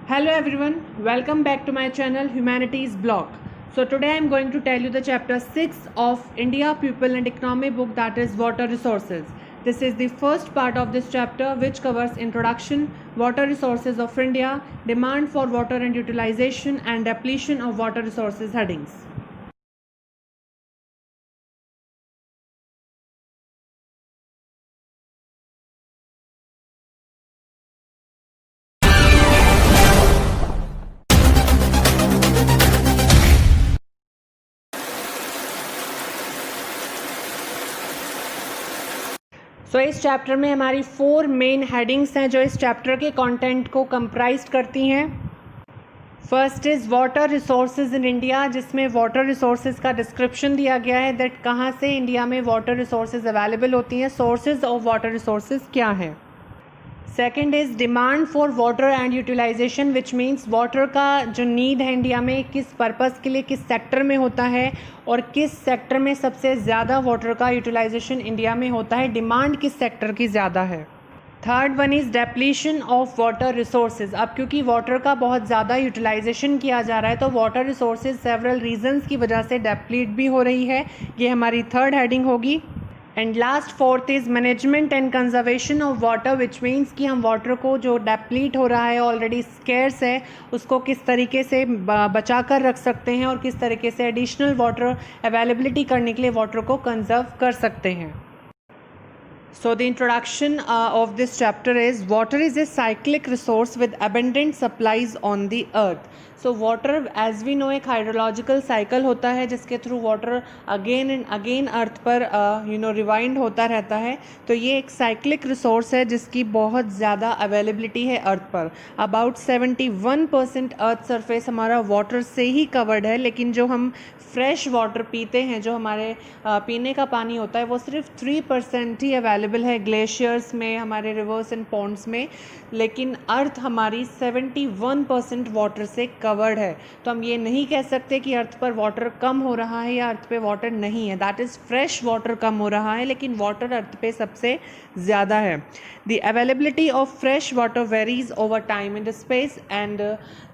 Hello everyone, welcome back to my channel Humanities Blog. So today I am going to tell you the chapter 6 of India People and Economy book, that is Water Resources. This is the first part of this chapter which covers introduction, water resources of India, demand for water and utilization, and depletion of water resources headings. इस chapter में हमारी 4 main headings हैं जो इस chapter के content को comprise करती हैं। First is water resources in India, जिसमें वाटर रिसोर्सेज का डिस्क्रिप्शन दिया गया है दैट कहाँ से इंडिया में वाटर रिसोर्सेज अवेलेबल होती हैं, सोर्सेज ऑफ वाटर रिसोर्सेज क्या हैं। Second is demand for water and utilization, which means water का जो नीड है इंडिया में किस पर्पज़ के लिए, किस सेक्टर में होता है और किस सेक्टर में सबसे ज़्यादा वाटर का यूटिलाइजेशन इंडिया में होता है, डिमांड किस सेक्टर की ज़्यादा है। Third one is depletion of water resources. अब क्योंकि वाटर का बहुत ज़्यादा यूटिलाइजेशन किया जा रहा है तो वाटर रिसोर्सेज सेवरल रीजंस की वजह से डेप्लीट भी हो रही है, ये हमारी थर्ड हेडिंग होगी। And last fourth is management and conservation of water, which means कि हम वाटर को जो डेप्लीट हो रहा है, ऑलरेडी स्केर्स है, उसको किस तरीके से बचा कर रख सकते हैं और किस तरीके से एडिशनल वाटर अवेलेबिलिटी करने के लिए वाटर को कंजर्व कर सकते हैं। So the introduction of this chapter is water is a cyclic resource with abundant supplies on the earth. So water as we know एक हाइड्रोलॉजिकल साइकिल होता है जिसके through water again and again earth पर rewind होता रहता है। तो ये एक साइक्लिक रिसोर्स है जिसकी बहुत ज़्यादा अवेलेबिलिटी है अर्थ पर। अबाउट 71% अर्थ सरफेस हमारा वाटर से ही कवर्ड है, लेकिन जो हम फ्रेश वाटर पीते हैं, जो हमारे पीने का पानी होता है, वो सिर्फ 3% ही अवेलेबल है ग्लेशियर्स में, हमारे रिवर्स एंड पॉन्ड्स में, लेकिन अर्थ हमारी 71% वाटर से कवर्ड है। तो हम ये नहीं कह सकते कि अर्थ पर वाटर कम हो रहा है या अर्थ पे वाटर नहीं है। दैट इज़ फ्रेश वाटर कम हो रहा है, लेकिन वाटर अर्थ पे सबसे ज़्यादा है। The availability of fresh water varies over time in the space, and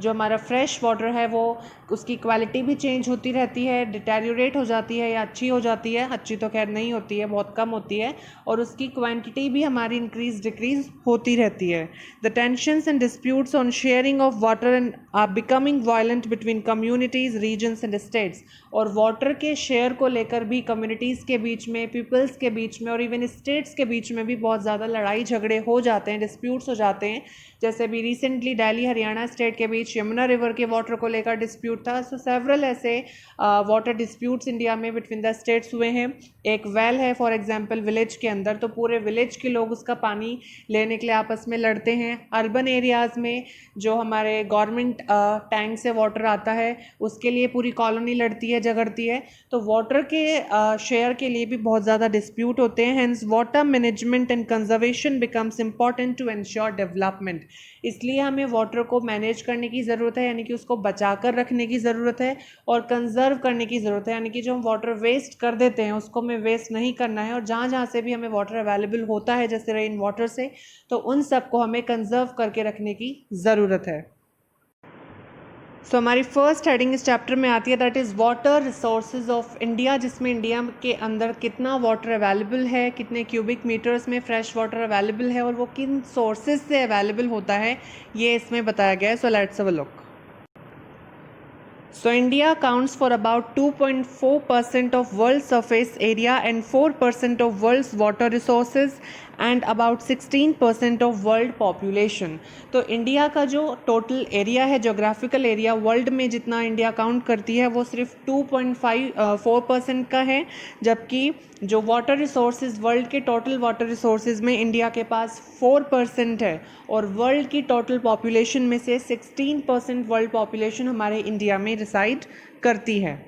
जो हमारा फ्रेश वाटर है वो उसकी क्वालिटी भी चेंज होती रहती है, डिटेरियोरेट हो जाती है या अच्छी हो जाती है। अच्छी तो खैर नहीं होती है, बहुत कम होती है, और उसकी क्वांटिटी भी हमारी इंक्रीज डिक्रीज होती रहती है। The tensions and disputes on sharing of water and are becoming violent between communities, regions and states. और वाटर के शेयर को लेकर भी कम्युनिटीज़ के बीच में, पीपल्स के बीच में और इवन स्टेट्स के बीच में भी बहुत ज़्यादा लड़ाई झगड़े हो जाते हैं, डिस्प्यूट्स हो जाते हैं। जैसे भी रिसेंटली दिल्ली हरियाणा स्टेट के बीच यमुना रिवर के वाटर को लेकर डिस्प्यूट था। सो सेवरल ऐसे वाटर डिस्प्यूट्स इंडिया में बिटवीन द स्टेट्स हुए हैं। एक वेल है फॉर एग्जांपल विलेज के अंदर, तो पूरे विलेज के लोग उसका पानी लेने के लिए आपस में लड़ते हैं। अर्बन एरियाज़ में जो हमारे गवर्नमेंट टैंक से वाटर आता है उसके लिए पूरी कॉलोनी लड़ती है, झगड़ती है। तो वाटर के शेयर के लिए भी बहुत ज़्यादा डिस्प्यूट होते हैं। Hence water management and conservation becomes important to ensure development. इसलिए हमें वाटर को मैनेज करने की ज़रूरत है, यानी कि उसको बचा कर रखने की ज़रूरत है, और कंजर्व करने की ज़रूरत है, यानी कि जो हम वाटर वेस्ट कर देते हैं उसको हमें वेस्ट नहीं करना है। और जहाँ जहाँ से भी हमें वाटर अवेलेबल होता है जैसे रेन वाटर से, तो उन सब को हमें कंजर्व करके रखने की ज़रूरत है। सो हमारी फर्स्ट हेडिंग इस चैप्टर में आती है, that is water resources of India, जिसमें इंडिया के अंदर कितना वाटर अवेलेबल है, कितने क्यूबिक मीटर्स में फ्रेश वाटर अवेलेबल है और वो किन सोर्सेज से अवेलेबल होता है, ये इसमें बताया गया है। So let's have a look. So India accounts for about 2.4% of world surface area and 4% of world's water resources and about 16% of world population. तो इंडिया का जो टोटल एरिया है, जोग्राफिकल एरिया वर्ल्ड में जितना इंडिया काउंट करती है वो सिर्फ 2.4% का है, जबकि जो वाटर रिसोर्सेज वर्ल्ड के टोटल वाटर रिसोर्सेज में इंडिया के पास 4% है, और वर्ल्ड की टोटल पॉपुलेशन में से 16% वर्ल्ड पॉपुलेशन हमारे इंडिया में रिसाइड करती है।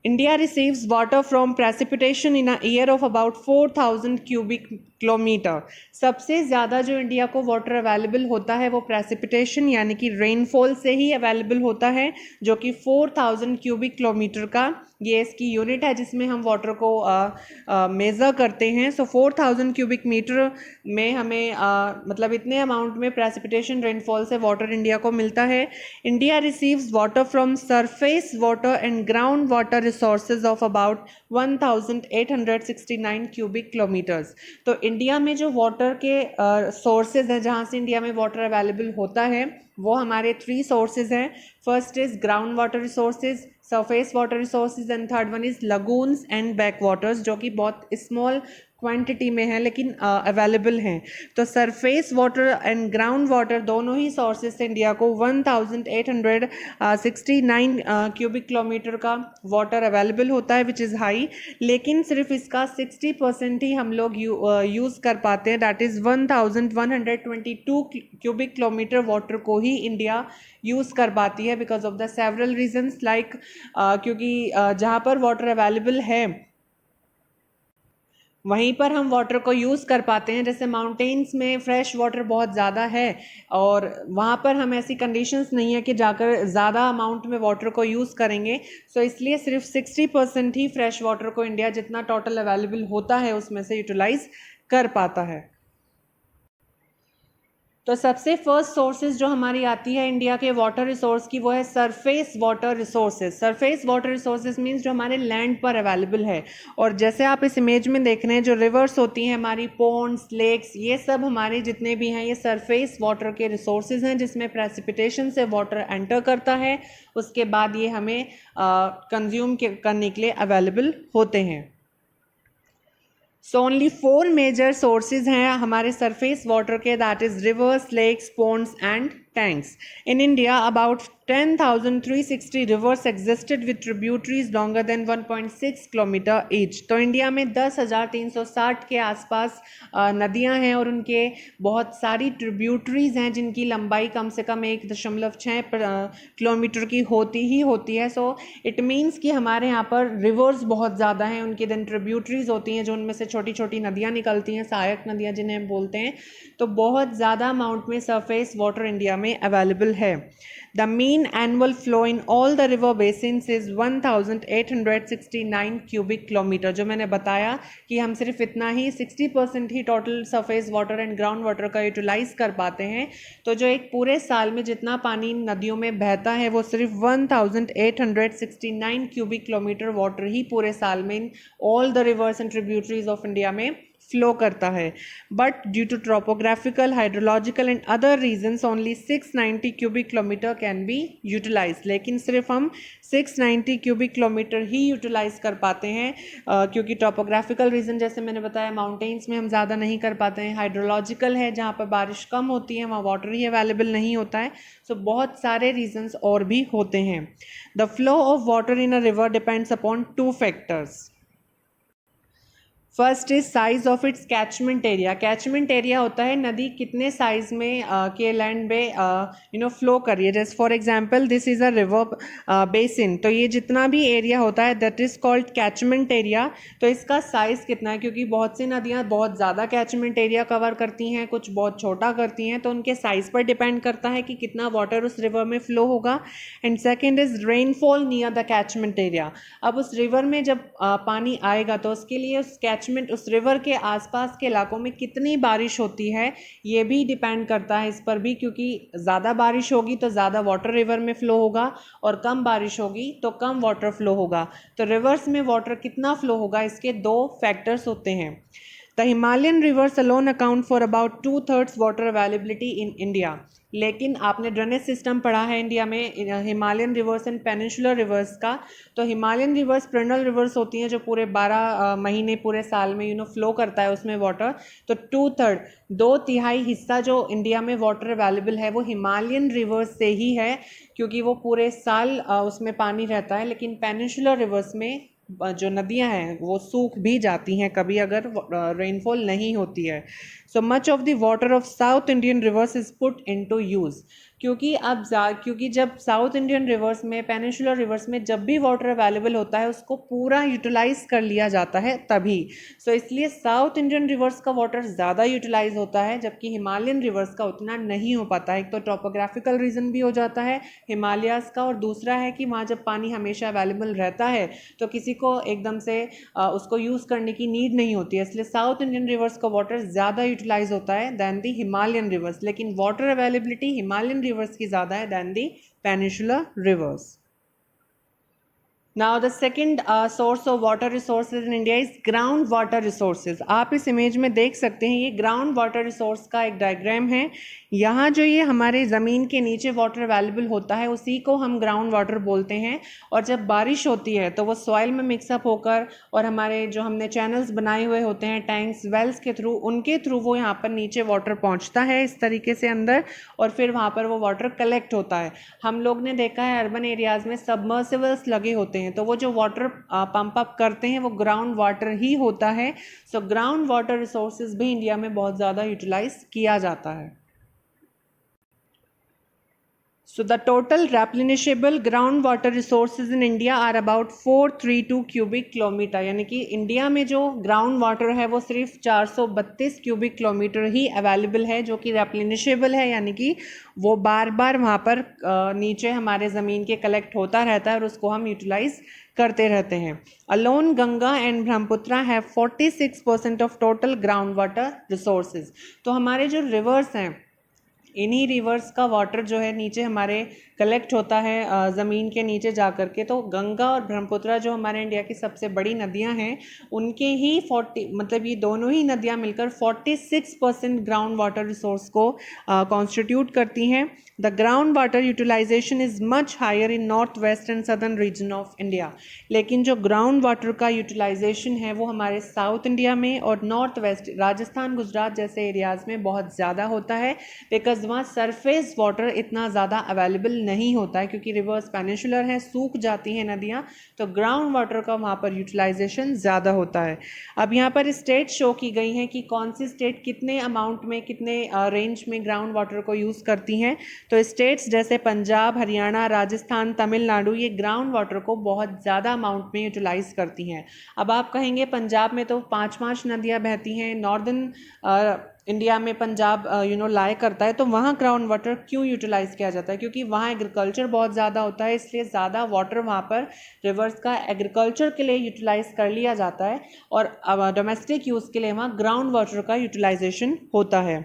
India receives water from precipitation in a year of about 4,000 cubic kilometre. सबसे ज़्यादा जो इंडिया को वाटर अवेलेबल होता है वो प्रेसिपिटेशन यानी कि रेनफॉल से ही अवेलेबल होता है, जो कि 4,000 क्यूबिक किलोमीटर का ये इसकी यूनिट है जिसमें हम वाटर को मेज़र करते हैं। सो 4000 क्यूबिक मीटर में हमें मतलब इतने अमाउंट में प्रेसिपिटेशन रेनफॉल से वाटर इंडिया को मिलता है। India receives water from surface water and ground water resources of about 1869 cubic kilometres. तो इंडिया में जो वाटर के सोर्सेज हैं, जहाँ से इंडिया में वाटर अवेलेबल होता है, वो हमारे 3 सोर्सेज हैं। First is ground water resources, surface water resources, and third one is lagoons and back waters, जो कि बहुत स्मॉल क्वांटिटी में है लेकिन अवेलेबल हैं। तो surface water and ground water दोनों ही सोर्सेज से इंडिया को 1869 क्यूबिक किलोमीटर का वाटर अवेलेबल होता है, विच इज़ हाई। लेकिन सिर्फ इसका 60% ही हम लोग यूज़ कर पाते हैं, that is 1122 cubic kilometre water को ही इंडिया यूज़ कर पाती है because of the several reasons, like क्योंकि जहाँ पर वाटर अवेलेबल है वहीं पर हम वाटर को यूज़ कर पाते हैं। जैसे माउंटेन्स में फ्रेश वाटर बहुत ज़्यादा है और वहाँ पर हम ऐसी कंडीशंस नहीं है कि जाकर ज़्यादा अमाउंट में वाटर को यूज़ करेंगे। सो इसलिए सिर्फ 60% ही फ्रेश वाटर को इंडिया जितना टोटल अवेलेबल होता है उसमें से यूटिलाइज कर पाता है। तो सबसे फर्स्ट सोर्सेज जो हमारी आती है इंडिया के वाटर रिसोर्स की, वो है surface water resources. Surface water resources means जो हमारे लैंड पर अवेलेबल है। और जैसे आप इस इमेज में देख रहे हैं, जो रिवर्स होती हैं हमारी, पोन्ड्स, लेक्स, ये सब हमारे जितने भी हैं ये सरफेस वाटर के रिसोर्सेज हैं, जिसमें प्रेसिपिटेशन से वाटर एंटर करता है, उसके बाद ये हमें कंज्यूम करने के लिए अवेलेबल होते हैं। सो ओनली 4 मेजर सोर्सेज हैं हमारे सरफेस वाटर के, that is rivers, lakes, ponds and tanks. In India about 10,360 rivers existed with tributaries longer than 1.6 kilometre each. तो इंडिया में 10,360 के आसपास नदियां हैं और उनके बहुत सारी ट्रिब्यूटरीज हैं जिनकी लंबाई कम से कम 1.6 किलोमीटर की होती ही होती है। सो इट मीन्स कि हमारे यहाँ पर रिवर्स बहुत ज़्यादा हैं, उनकी देन ट्रिब्यूटरीज होती हैं जो उनमें से छोटी छोटी नदियाँ निकलती हैं, सहायक नदियाँ जिन्हें हम बोलते हैं। तो बहुत ज़्यादा अमाउंट में सरफेस वाटर इंडिया में अवेलेबल है। The mean annual flow in all the river basins is 1869 cubic kilometer। जो मैंने बताया कि हम सिर्फ इतना ही 60% ही total surface water and ground water का यूटिलाइज कर पाते हैं। तो जो एक पूरे साल में जितना पानी नदियों में बहता है वो सिर्फ 1869 क्यूबिक किलोमीटर वाटर ही पूरे साल में in all the rivers and tributaries of India में फ्लो करता है। But due to topographical, hydrological and other reasons only 690 cubic kilometre can be utilise. लेकिन सिर्फ हम 690 क्यूबिक किलोमीटर ही यूटिलाइज कर पाते हैं क्योंकि टोपोग्राफिकल रीजन जैसे मैंने बताया, माउंटेन्स में हम ज़्यादा नहीं कर पाते हैं। हाइड्रोलॉजिकल है, जहाँ पर बारिश कम होती है वहाँ वाटर ही अवेलेबल नहीं होता है। सो बहुत सारे रीजन्स और भी होते हैं। The flow of water in a river depends upon 2 factors. First is size of its catchment area. Catchment area होता है नदी कितने साइज में के लैंड में फ्लो कर रही है। जैसे for example this is a river basin, तो ये जितना भी एरिया होता है that is called catchment area. तो इसका साइज कितना है, क्योंकि बहुत सी नदियाँ बहुत ज़्यादा कैचमेंट एरिया कवर करती हैं, कुछ बहुत छोटा करती हैं, तो उनके साइज पर डिपेंड करता है कि कितना वाटर उस रिवर में फ्लो होगा। And second is rainfall near the catchment area. अब उस रिवर में जब पानी आएगा तो उसके लिए उस उस रिवर के आसपास के इलाकों में कितनी बारिश होती है ये भी डिपेंड करता है इस पर भी, क्योंकि ज़्यादा बारिश होगी तो ज़्यादा वाटर रिवर में फ्लो होगा और कम बारिश होगी तो कम वाटर फ्लो होगा। तो रिवर्स में वाटर कितना फ्लो होगा, इसके 2 फैक्टर्स होते हैं। The Himalayan reverse alone account for about 2/3 water availability in India. लेकिन आपने ड्रेनेज सिस्टम पढ़ा है इंडिया में Himalayan reverse and peninsular reverse का। तो हिमालयन रिवर्स पेरेनल रिवर्स होती हैं जो पूरे 12 महीने पूरे साल में फ्लो करता है उसमें वाटर। तो 2/3 2/3 हिस्सा जो इंडिया में वाटर अवेलेबल है वो हिमालयन रिवर्स से ही है, क्योंकि वो पूरे साल उसमें पानी रहता है। लेकिन पेनिनसुलर रिवर्स में जो नदियां हैं वो सूख भी जाती हैं कभी अगर रेनफॉल नहीं होती है। So much of the water of south Indian reverse is put into use. क्योंकि जब साउथ इंडियन रिवर्स में, पेनिनसुलर रिवर्स में जब भी वाटर अवेलेबल होता है उसको पूरा यूटिलाइज कर लिया जाता है तभी। सो इसलिए साउथ इंडियन रिवर्स का वाटर ज़्यादा यूटिलाइज होता है, जबकि हिमालयन रिवर्स का उतना नहीं हो पाता है। एक तो टोपोग्राफिकल रीज़न भी हो जाता है हिमालयाज़ का, और दूसरा है कि वहाँ जब पानी हमेशा अवेलेबल रहता है तो किसी को एकदम से उसको यूज़ करने की नीड नहीं होती है, इसलिए साउथ इंडियन रिवर्स का वाटर ज़्यादा यूटिलाइज होता है दैन दी हिमालयन रिवर्स। लेकिन वाटर अवेलेबिलिटी हिमालयन रिवर्स की ज़्यादा है than the peninsular reverse. Now the second source of water resources in India is ground water resources। आप इस इमेज में देख सकते हैं, ये ग्राउंड वाटर रिसोर्स का एक डायग्राम है। यहाँ जो ये हमारे ज़मीन के नीचे वाटर अवेलेबल होता है उसी को हम ग्राउंड वाटर बोलते हैं, और जब बारिश होती है तो वो सॉइल में मिक्सअप होकर और हमारे जो हमने चैनल्स बनाए हुए होते हैं टैंक्स वेल्स के थ्रू, उनके थ्रू वो यहाँ पर नीचे वाटर पहुँचता है इस तरीके से अंदर, और फिर वहाँ पर वो वाटर कलेक्ट होता है। हम लोग ने देखा है अर्बन एरियाज़ में सबमर्सिबल्स लगे होते हैं, तो वो जो वाटर पंप अप करते हैं वो ग्राउंड वाटर ही होता है। सो ग्राउंड वाटर रिसोर्सेज भी इंडिया में बहुत ज़्यादा यूटिलाइज किया जाता है। So the total replenishable groundwater resources in India are about 432 cubic kilometer, यानी कि इंडिया में जो ग्राउंड वाटर है वो सिर्फ 432 क्यूबिक किलोमीटर ही अवेलेबल है, जो कि रेप्लेनिशेबल है, यानी कि वो बार बार वहाँ पर नीचे हमारे ज़मीन के कलेक्ट होता रहता है और उसको हम यूटिलाइज करते रहते हैं। Alone Ganga and Brahmaputra have 46% of total ground water resources. तो हमारे जो रिवर्स हैं, इन्हीं रिवर्स का वाटर जो है नीचे हमारे कलेक्ट होता है ज़मीन के नीचे जा कर के। तो गंगा और ब्रह्मपुत्रा जो हमारे इंडिया की सबसे बड़ी नदियां हैं, उनके ही 40 मतलब ये दोनों ही नदियां मिलकर 46% ग्राउंड वाटर रिसोर्स को कॉन्स्टिट्यूट करती हैं। The ground water utilization is much higher in north west and southern region of India. लेकिन जो ग्राउंड वाटर का यूटिलाइजेशन है वो हमारे साउथ इंडिया में और नॉर्थ वेस्ट राजस्थान गुजरात जैसे एरियाज़ में बहुत ज़्यादा होता है, बिकॉज वहाँ सरफेस वाटर इतना ज़्यादा अवेलेबल नहीं होता है, क्योंकि रिवर्स पेनिनसुलर है, सूख जाती हैं नदियाँ, तो ग्राउंड वाटर का वहाँ पर यूटिलाइजेशन ज़्यादा होता है। अब यहाँ पर स्टेट शो की गई हैं कि कौन सी स्टेट कितने अमाउंट में, कितने रेंज में ग्राउंड वाटर को यूज़ करती हैं। तो स्टेट्स जैसे पंजाब, हरियाणा, राजस्थान, तमिलनाडु, ये ग्राउंड वाटर को बहुत ज़्यादा अमाउंट में यूटिलाइज़ करती हैं। अब आप कहेंगे पंजाब में तो 5 नदियाँ बहती हैं, नॉर्दर्न इंडिया में पंजाब लाए करता है, तो वहाँ ग्राउंड वाटर क्यों यूटिलाइज़ किया जाता है? क्योंकि वहाँ एग्रीकल्चर बहुत ज़्यादा होता है, इसलिए ज़्यादा वाटर वहाँ पर रिवर्स का एग्रीकल्चर के लिए यूटिलाइज़ कर लिया जाता है, और डोमेस्टिक यूज़ के लिए वहाँ ग्राउंड वाटर का यूटिलाइजेशन होता है।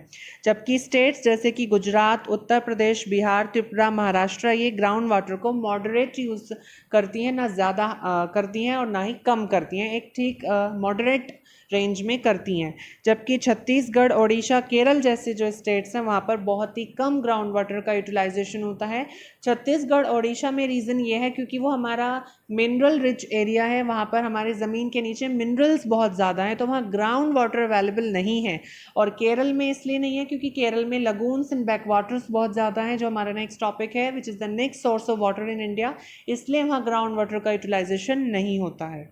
जबकि स्टेट्स जैसे कि गुजरात, उत्तर प्रदेश, बिहार, त्रिपुरा, महाराष्ट्र, ये ग्राउंड वाटर को मॉडरेट यूज़ करती हैं, ना ज़्यादा करती हैं और ना ही कम करती हैं, एक ठीक मॉडरेट रेंज में करती हैं। जबकि छत्तीसगढ़, ओडिशा, केरल जैसे जो स्टेट्स हैं वहाँ पर बहुत ही कम ग्राउंड वाटर का यूटिलाइजेशन होता है। छत्तीसगढ़, ओडिशा में रीज़न ये है क्योंकि वो हमारा मिनरल रिच एरिया है, वहाँ पर हमारे ज़मीन के नीचे मिनरल्स बहुत ज़्यादा हैं, तो वहाँ ग्राउंड वाटर अवेलेबल नहीं है। और केरल में इसलिए नहीं है क्योंकि केरल में लगून्स एंड बैकवाटर्स बहुत ज़्यादा हैं, जो हमारा नेक्स्ट टॉपिक है, which is the next source of water in India, इसलिए वहाँ ग्राउंड वाटर का यूटिलाइजेशन नहीं होता है।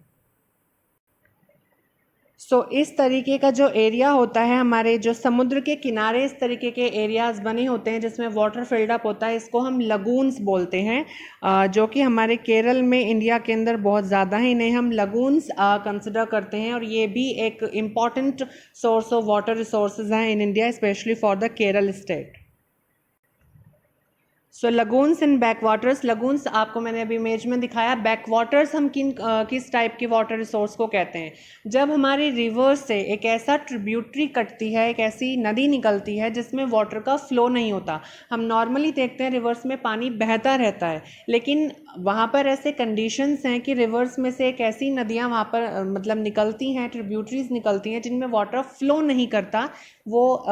इस तरीके का जो एरिया होता है, हमारे जो समुद्र के किनारे इस तरीके के एरियाज़ बने होते हैं जिसमें वाटर फिल्ड अप होता है, इसको हम लगून्स बोलते हैं, जो कि हमारे केरल में इंडिया के अंदर बहुत ज़्यादा है। इन्हें हम लगून्स कंसिडर करते हैं, और ये भी एक important source of water resources हैं in India, specially for the Kerala state. So lagoons and backwaters. Lagoons आपको मैंने अभी इमेज में दिखाया। बैकवाटर्स हम किस टाइप के वाटर रिसोर्स को कहते हैं? जब हमारी रिवर से एक ऐसा ट्रिब्यूटरी कटती है, एक ऐसी नदी निकलती है जिसमें वाटर का फ्लो नहीं होता। हम नॉर्मली देखते हैं रिवर्स में पानी बहता रहता है, लेकिन वहाँ पर ऐसे कंडीशंस हैं कि रिवर्स में से एक ऐसी नदियाँ वहाँ पर मतलब निकलती हैं, ट्रिब्यूटरीज निकलती हैं जिनमें वाटर फ्लो नहीं करता, वो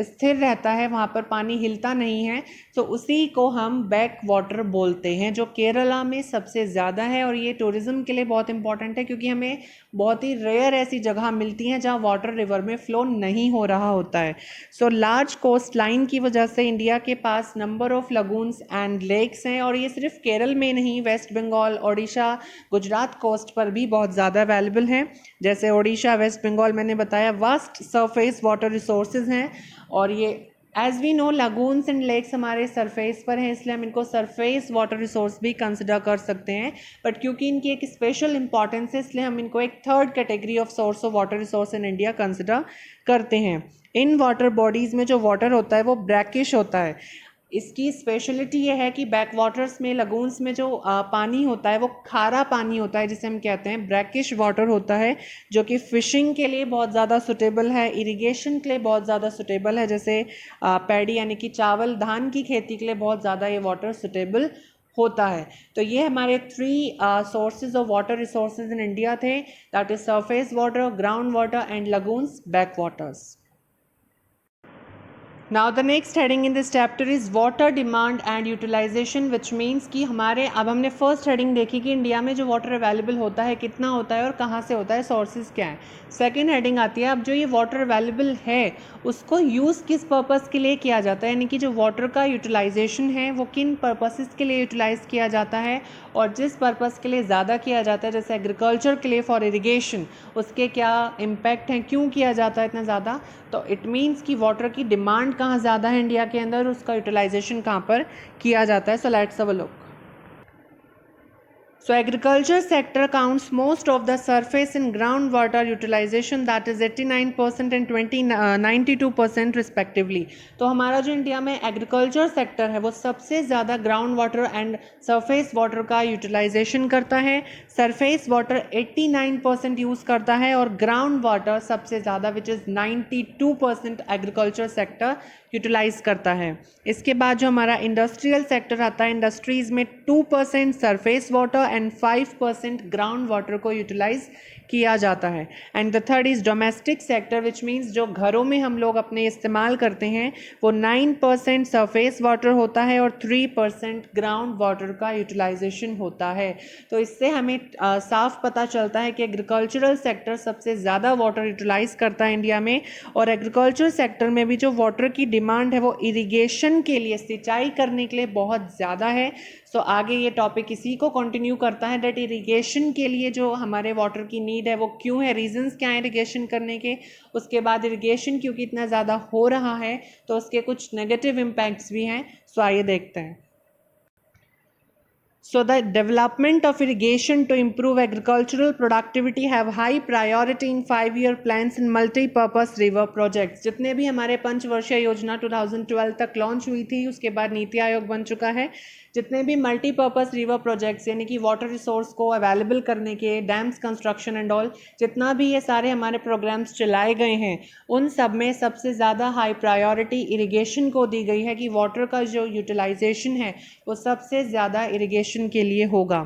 स्थिर रहता है, वहाँ पर पानी हिलता नहीं है, तो उसी को हम बैक वाटर बोलते हैं, जो केरला में सबसे ज़्यादा है। और ये टूरिज़्म के लिए बहुत इंपॉर्टेंट है क्योंकि हमें बहुत ही रेयर ऐसी जगह मिलती हैं जहाँ वाटर रिवर में फ़्लो नहीं हो रहा होता है। सो लार्ज कोस्ट लाइन की वजह से इंडिया के पास number of lagoons and lakes हैं, और ये सिर्फ केरल में नहीं नहीं, वेस्ट बंगाल, ओडिशा, गुजरात कोस्ट पर भी बहुत ज़्यादा अवेलेबल हैं। जैसे ओडिशा, वेस्ट बंगाल मैंने बताया वास्ट सरफेस वाटर रिसोर्सेज हैं, और ये as we know lagoons and lakes हमारे सरफेस पर हैं, इसलिए हम इनको सरफेस वाटर रिसोर्स भी कंसिडर कर सकते हैं। बट क्योंकि इनकी एक स्पेशल इंपॉर्टेंस है, इसलिए हम इनको एक third category of source of water resource in India consider करते हैं। इन वाटर बॉडीज़ में जो वाटर होता है वो ब्रैकिश होता है। इसकी स्पेशलिटी ये है कि बैक वाटर्स में, लगून्स में जो पानी होता है वो खारा पानी होता है, जिसे हम कहते हैं ब्रैकिश वाटर होता है, जो कि फ़िशिंग के लिए बहुत ज़्यादा सुटेबल है, इरिगेशन के लिए बहुत ज़्यादा सुटेबल है, जैसे पैडी यानी कि चावल धान की खेती के लिए बहुत ज़्यादा ये वाटर सुटेबल होता है। तो ये हमारे 3 sources of water resources in India थे, that is surface water, ground water and lagoons, back waters. Now the next heading in this chapter is water demand and utilization, which means कि हमारे, अब हमने फर्स्ट हेडिंग देखी कि India में जो water available होता है कितना होता है और कहाँ से होता है, सोर्सेज क्या है। सेकेंड हेडिंग आती है अब जो ये वाटर अवेलेबल है उसको यूज़ किस पर्पज़ के लिए किया जाता है, यानी कि जो वाटर का यूटिलाइजेशन है वो किन पर्पसेस के लिए यूटिलाइज़ किया जाता है, और जिस पर्पज़ के लिए ज़्यादा किया जाता है जैसे एग्रीकल्चर के लिए फॉर इरिगेशन, उसके क्या इम्पैक्ट हैं, क्यों किया जाता है इतना ज़्यादा। तो इट मीन्स कि वाटर की डिमांड कहाँ ज़्यादा है इंडिया के अंदर, उसका यूटिलाइजेशन कहाँ पर किया जाता है। So let's have a look. So agriculture sector counts most of the surface and groundwater utilization, that is 89% and 92% respectively। तो हमारा जो इंडिया में एग्रीकल्चर सेक्टर है वो सबसे ज़्यादा ground water and surface water का यूटिलाइजेशन करता है। सरफेस वाटर 89% यूज़ करता है और ग्राउंड वाटर सबसे ज़्यादा which is 92% agriculture sector utilize करता है। इसके बाद जो हमारा इंडस्ट्रियल सेक्टर आता है, इंडस्ट्रीज़ में 2% surface water and 5% ground water को यूटिलाइज किया जाता है। And the third is domestic sector, which means जो घरों में हम लोग अपने इस्तेमाल करते हैं वो 9% सरफेस वाटर होता है और 3% ग्राउंड वाटर का यूटिलाइजेशन होता है। तो इससे हमें साफ पता चलता है कि एग्रीकल्चरल सेक्टर सबसे ज़्यादा वाटर यूटिलाइज करता है इंडिया में, और एग्रीकल्चर सेक्टर में भी जो वाटर की डिमांड है वो इरिगेशन के लिए, सिंचाई करने के लिए बहुत ज़्यादा है। सो आगे ये टॉपिक इसी को कंटिन्यू करता है, दैट इरिगेशन के लिए जो हमारे वाटर की नीड है वो क्यों है, रीजंस क्या है इरिगेशन करने के। उसके बाद इरिगेशन क्योंकि इतना ज़्यादा हो रहा है तो उसके कुछ नेगेटिव इम्पैक्ट्स भी हैं। सो आइए देखते हैं। So the development of irrigation to improve agricultural productivity have high priority in 5-year plans and multi-purpose river projects। जितने भी हमारे पंचवर्षीय योजना 2012 तक लॉन्च हुई थी, उसके बाद नीति आयोग बन चुका है, जितने भी मल्टीपर्पज़ रिवर प्रोजेक्ट्स यानी कि वाटर रिसोर्स को अवेलेबल करने के, डैम्स कंस्ट्रक्शन एंड ऑल, जितना भी ये सारे हमारे प्रोग्राम्स चलाए गए हैं उन सब में सबसे ज़्यादा हाई प्रायोरिटी इरिगेशन को दी गई है कि वाटर का जो यूटिलाइजेशन है वो सबसे ज़्यादा इरिगेशन के लिए होगा।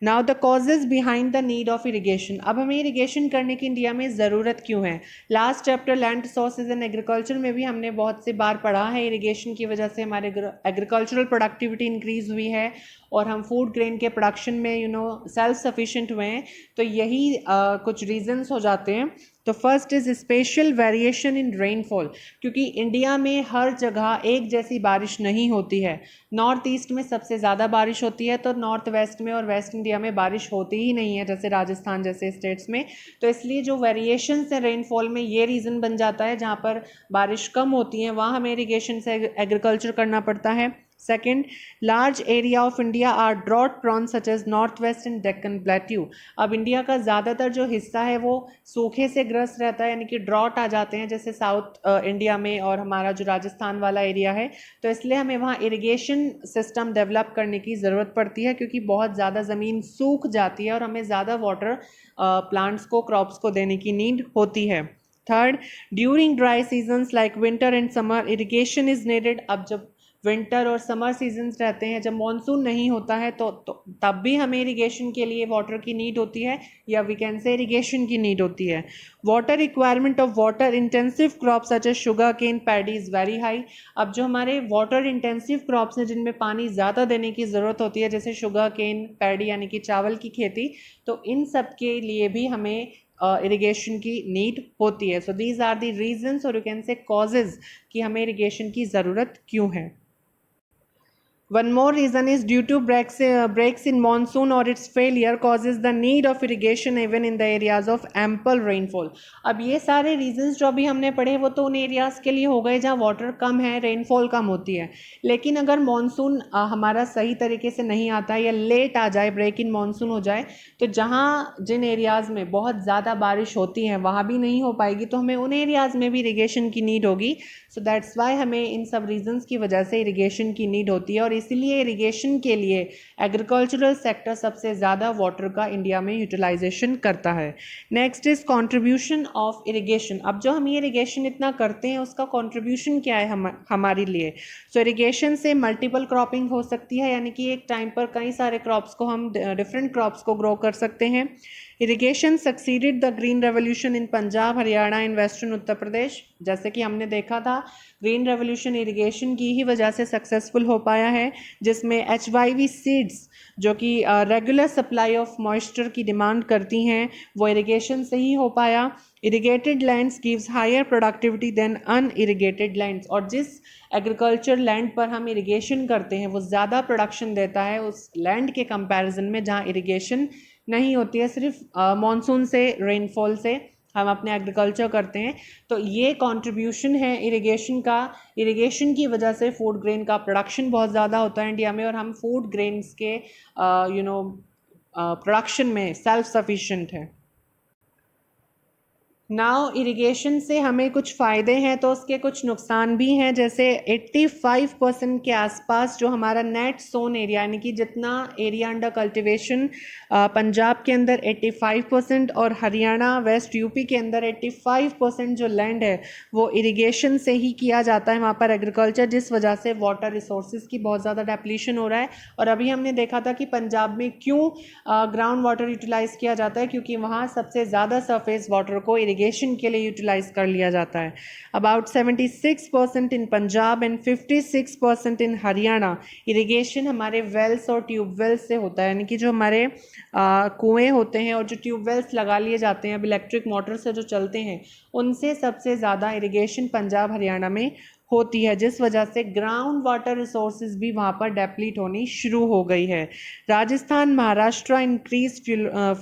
Now the causes behind the need of irrigation. अब हमें इरिगेशन करने की इंडिया में ज़रूरत क्यों है। Last chapter land resources and agriculture में भी हमने बहुत सी बार पढ़ा है, इरिगेशन की वजह से हमारे एग्रीकल्चरल प्रोडक्टिविटी इंक्रीज हुई है और हम फूड ग्रेन के प्रोडक्शन में सेल्फ सफिशिएंट हुए हैं। तो यही कुछ रीजंस हो जाते हैं। तो first is special variation in rainfall, क्योंकि इंडिया में हर जगह एक जैसी बारिश नहीं होती है। नॉर्थ ईस्ट में सबसे ज़्यादा बारिश होती है तो नॉर्थ वेस्ट में और वेस्ट इंडिया में बारिश होती ही नहीं है, जैसे राजस्थान जैसे स्टेट्स में। तो इसलिए जो वेरिएशंस है रेनफॉल में ये रीज़न बन जाता है, जहाँ पर बारिश कम होती है वहाँ हमें इरिगेशन से एग्रीकल्चर करना पड़ता है। Second, large area of India are drought prone such as north west and Deccan plateau. अब इंडिया का ज़्यादातर जो हिस्सा है वो सूखे से ग्रस्त रहता है, यानी कि ड्रॉट आ जाते हैं जैसे साउथ इंडिया में और हमारा जो राजस्थान वाला एरिया है। तो इसलिए हमें वहाँ इरिगेशन सिस्टम डेवलप करने की ज़रूरत पड़ती है, क्योंकि बहुत ज़्यादा ज़मीन सूख जाती है और हमें ज़्यादा वाटर प्लांट्स को, क्रॉप्स को देने की नीड होती है। Third, during dry seasons like winter and summer irrigation is needed. अब जब विंटर और समर सीजन्स रहते हैं, जब मॉनसून नहीं होता है तो तब भी हमें इरिगेशन के लिए वाटर की नीड होती है, या वी कैन से इरिगेशन की नीड होती है। Water requirement of water intensive crops such as sugar cane paddy is very high. अब जो हमारे वाटर इंटेंसिव क्रॉप्स हैं जिनमें पानी ज़्यादा देने की ज़रूरत होती है, जैसे शुगर केन, पैडी यानी कि चावल की खेती, तो इन सब के लिए भी हमें इरिगेशन की नीड होती है। So these are the reasons और यू कैन से कॉजेज कि हमें इरिगेशन की ज़रूरत क्यों है। One more reason is due to breaks in monsoon or its failure causes the need of irrigation even in the areas of ample rainfall. अब ये सारे reasons जो अभी हमने पढ़े वो तो उन एरियाज़ के लिए हो गए जहाँ वाटर कम है, रेनफॉल कम होती है. लेकिन अगर मानसून हमारा सही तरीके से नहीं आता या लेट आ जाए, ब्रेक इन मानसून हो जाए, तो जहाँ जिन एरियाज़ में बहुत ज़्यादा बारिश होती है वहाँ भी नहीं हो पाएगी, तो हमें उन एरियाज़ में भी इरीगेशन की नीड होगी. सो दैट्स वाई हमें इन सब रीजंस की वजह से इरीगेशन की नीड होती है और इसीलिए इरीगेशन के लिए एग्रीकल्चरल सेक्टर सबसे ज़्यादा वाटर का इंडिया में यूटिलाइजेशन करता है. Next is contribution of irrigation. अब जो हम ये इरीगेशन इतना करते हैं उसका कंट्रीब्यूशन क्या है हमारे लिए. सो इरीगेशन से मल्टीपल क्रॉपिंग हो सकती है, यानी कि एक टाइम पर कई सारे क्रॉप्स को हम डिफरेंट क्रॉप्स को ग्रो कर सकते हैं. Irrigation succeeded the green revolution in Punjab, Haryana in western Uttar Pradesh. जैसे कि हमने देखा था ग्रीन रेवोल्यूशन इरीगेशन की ही वजह से सक्सेसफुल हो पाया है, जिसमें HYV सीड्स जो कि रेगुलर सप्लाई ऑफ मॉइस्चर की डिमांड करती हैं वो इरीगेशन से ही हो पाया. Irrigated lands gives higher productivity than unirrigated lands. और जिस एग्रीकल्चर लैंड पर हम इरीगेशन करते हैं वो ज़्यादा प्रोडक्शन देता है उस लैंड के कंपैरिजन में जहाँ इरीगेशन नहीं होती है, सिर्फ मॉनसून से, रेनफॉल से हम अपने एग्रीकल्चर करते हैं. तो ये कंट्रीब्यूशन है इरिगेशन का. इरिगेशन की वजह से फूड ग्रेन का प्रोडक्शन बहुत ज़्यादा होता है इंडिया में और हम फूड ग्रेन्स के प्रोडक्शन में सेल्फ सफिशिएंट है. नाउ इरिगेशन से हमें कुछ फ़ायदे हैं तो उसके कुछ नुकसान भी हैं. जैसे 85% के आसपास जो हमारा नेट सोन एरिया, यानी कि जितना एरिया अंडर कल्टीवेशन पंजाब के अंदर 85% और हरियाणा, वेस्ट यूपी के अंदर 85% जो लैंड है वो इरिगेशन से ही किया जाता है वहाँ पर एग्रीकल्चर, जिस वजह से वाटर रिसोर्सेज की बहुत ज़्यादा डेप्लीशन हो रहा है. और अभी हमने देखा था कि पंजाब में क्यों ग्राउंड वाटर यूटिलाइज़ किया जाता है, क्योंकि वहाँ सबसे ज़्यादा सरफेस वाटर को इरिगेशन के लिए यूटिलाइज कर लिया जाता है. About 76% in Punjab and 56% in Haryana irrigation हमारे वेल्स और ट्यूबवेल्स से होता है, यानी कि जो हमारे कुएं होते हैं और जो ट्यूबवेल्स लगा लिए जाते हैं अब इलेक्ट्रिक मोटर से जो चलते हैं उनसे सबसे ज़्यादा इरिगेशन पंजाब हरियाणा में होती है, जिस वजह से ग्राउंड वाटर रिसोर्सेज भी वहाँ पर डेप्लीट होनी शुरू हो गई है. Rajasthan, Maharashtra increase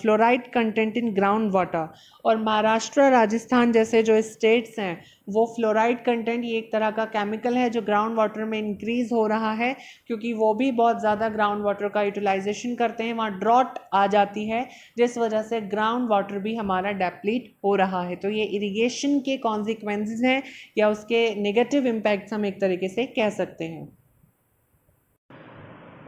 fluoride content in ground water. और महाराष्ट्र, राजस्थान जैसे जो स्टेट्स हैं वो फ्लोराइड कंटेंट, ये एक तरह का केमिकल है जो ग्राउंड वाटर में इंक्रीज़ हो रहा है, क्योंकि वो भी बहुत ज़्यादा ग्राउंड वाटर का यूटिलाइजेशन करते हैं. वहाँ ड्रॉट आ जाती है जिस वजह से ग्राउंड वाटर भी हमारा डेप्लीट हो रहा है. तो ये इरिगेशन के कॉन्सिक्वेंसेस हैं या उसके नेगेटिव इम्पैक्ट्स हम एक तरीके से कह सकते हैं.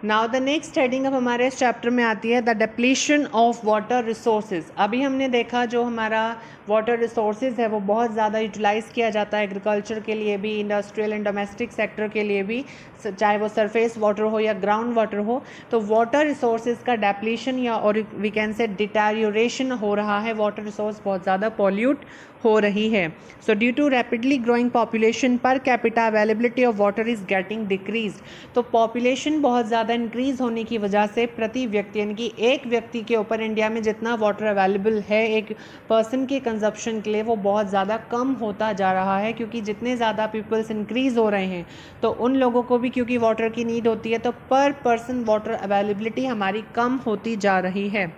नाउ द नेक्स्ट हेडिंग अब हमारे इस चैप्टर में आती है the depletion of water resources. अभी हमने देखा जो हमारा वाटर रिसोर्सेज है वो बहुत ज़्यादा यूटिलाइज़ किया जाता है एग्रीकल्चर के लिए भी, इंडस्ट्रियल एंड डोमेस्टिक सेक्टर के लिए भी, चाहे वो सरफेस वाटर हो या ग्राउंड वाटर हो. तो वाटर रिसोर्सेज का डेप्लीशन या और वी कैन से डिटेरियोरेशन हो रहा है. वाटर रिसोर्स बहुत ज़्यादा पॉल्यूट हो रही है. So due to rapidly growing population per capita availability of water is getting decrease. तो पॉपुलेशन बहुत ज़्यादा इंक्रीज होने की वजह से प्रति व्यक्ति, यानी कि एक व्यक्ति के ऊपर इंडिया में जितना वाटर अवेलेबल है एक पर्सन के कंजप्शन के लिए वो बहुत ज़्यादा कम होता जा रहा है, क्योंकि जितने ज़्यादा पीपल्स इंक्रीज़ हो रहे हैं तो उन लोगों को भी क्योंकि वाटर की नीड होती है तो पर पर्सन वाटर अवेलेबिलिटी हमारी कम होती जा रही है.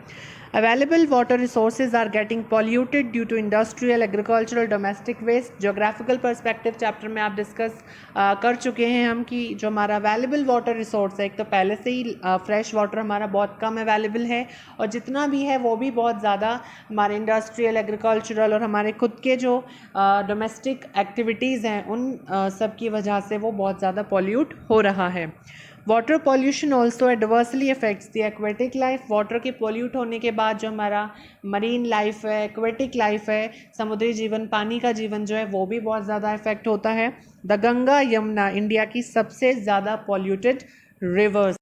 Available water resources are getting polluted due to industrial, agricultural, domestic waste. Geographical perspective chapter में आप डिस्कस कर चुके हैं हम कि जो हमारा अवेलेबल वाटर रिसोर्स है, एक तो पहले से ही फ्रेश वाटर हमारा बहुत कम अवेलेबल है और जितना भी है वो भी बहुत ज़्यादा हमारे इंडस्ट्रियल, एग्रीकल्चरल और हमारे खुद के जो डोमेस्टिक एक्टिविटीज़ हैं उन सब की वजह से वो बहुत ज़्यादा पॉल्यूट हो रहा है. Water pollution also adversely affects the aquatic life. Water के पॉल्यूट होने के बाद जो हमारा मरीन लाइफ है, एक्वेटिक लाइफ है, समुद्री जीवन, पानी का जीवन जो है वो भी बहुत ज़्यादा इफेक्ट होता है. द गंगा यमुना इंडिया की सबसे ज़्यादा पॉल्यूटेड रिवर्स.